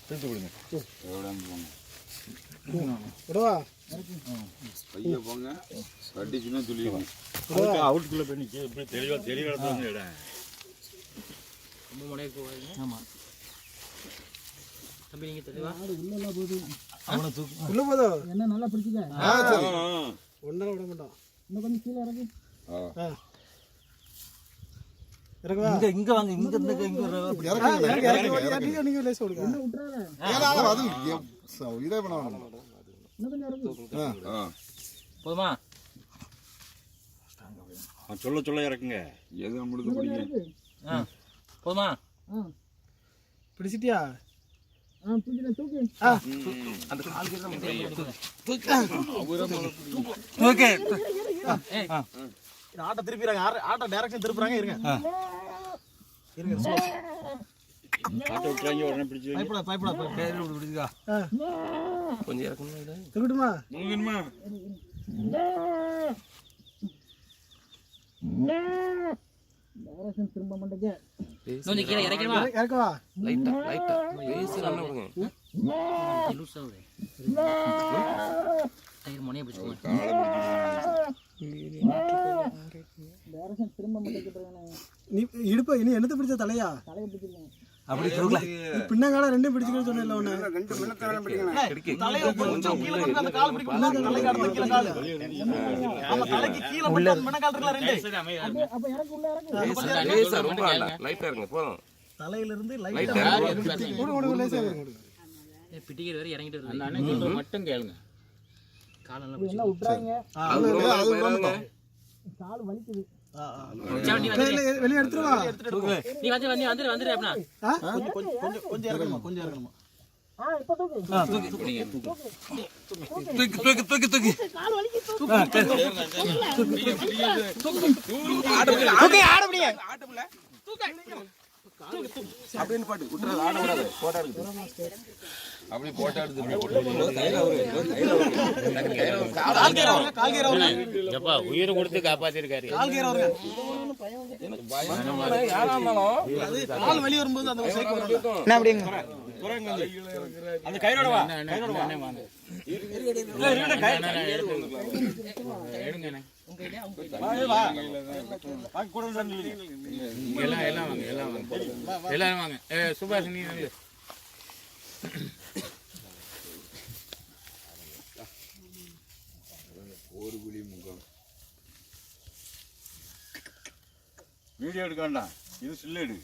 தூத்து விடுங்க. விடவா ஐயா போங்க கட்டிச்சுன்னா சொல்லிடுவோம். அவுட்டுக்குள்ளே போய் நிற்க இப்படி தெளிவாக இடத்துல இடம் ரொம்ப முனைக்கு போகாதீங்க. ஆமாம் தம்பி நீங்கள் தெளிவா உள்ள போகுது. அவனை தூக்கு உள்ள போதோ என்ன நல்லா பிடிச்சிக்க. ஒன்றால் விட மாட்டோம். இன்னும் கொஞ்சம் கீழே இறக்கு. இறக்குவா இங்கே வாங்க இங்கே இருந்து இங்கே நீங்க லேசா விடுங்க. இன்னும் விட்டுறாத. இதே பண்ண வேணும். இன்னும் கொஞ்சம் இறக்கு. போதுமா? சொல்ல சொல்ல இறக்குங்க. எது நம்மளுக்கு பிடிக்கும். போதுமா? பிடிச்சிட்டியா? தூக்கிட தூக்கு. அந்த கால் கீழே ஓகே ஆட்டை திருப்பிடுறாங்க. ஆட்டை டைரக்ஷன் திருப்புறாங்க. இருங்க ஆட்டை விட்டுறாங்க உடனே பிடிச்சி பயப்படா பிடிச்சிக்கா. கொஞ்சம் இறக்கணும். தூக்கிட்டுமா? வேணுமா? டைரக்ஷன் திரும்ப மாட்டேங்க. கொஞ்சம் கீழே இறக்கணுமா? இறக்கவா? லைட்டா பேசி நல்லா விடுங்க. லூஸ் ஆகுது. டயர் முனையை பிடிச்சிக்கோங்க. டைரக்ஷன் திரும்ப மாட்டேங்கிறானே. நீ இடுப்ப இனி என்னத்தை பிடிச்ச தலையா? தலையை பிடிச்சிருக்கேன். அப்படி தூக்கல. பின்னங்கால ரெண்டும் பிடிச்சிக்கன்னு சொன்னேன்ல உன்னை. ரெண்டு மின்னக்காரன் பிடிக்கணும். தலையை கொஞ்சம் கீழ கொண்டு அந்த கால் பிடிக்கும். தலைக்கு அடுத்து கீழ கால். ஆமா தலைக்கு கீழ மட்டும் மின்னக்கால் இருக்குல ரெண்டு. அப்ப இறக்கு உள்ள இறக்கு. லேசா ரொம்ப இல்ல. லைட்டா இருங்க போதும். தலையில இருந்து லைட்டா லைட்டா லேசா இறங்க. பிட்டிகர் வேற இறங்கிட்டு வருது. நான் சொல்ற மட்டும் கேளுங்க. கால் நல்லா என்ன விட்டுறாங்க. அது விடாம. கால் வலிக்குது. வெளிய எடுத்துறவா? நீ வந்துரு அப்படினா. கொஞ்சம் இறங்கணுமா? கொஞ்சம் இறங்கணுமா? இப்ப தூக்கு. தூக்கு கால் வலிக்கு தூக்கு. ஆட முடியாது. அப்படின்னு பாட்டு விட்டுறாது. ஆட விடாது. போட்டா எடுக்குது. அப்படி போட்டா எடுக்குது. எப்பா உயிரை கொடுத்து காப்பாத்திருக்காரு. கால் வெளிய வரும்போது அந்த சைக்கு வரும். என்ன அப்படிங்க? அந்த கயிறோட வா. வாங்க. எடுங்க. வா. எல்லாம் வாங்க. சுபாஷ் நீ வந்து ஒரு குழி முகம் வீடியோ எடுக்க வேண்டாம். இது சில்லு எடு.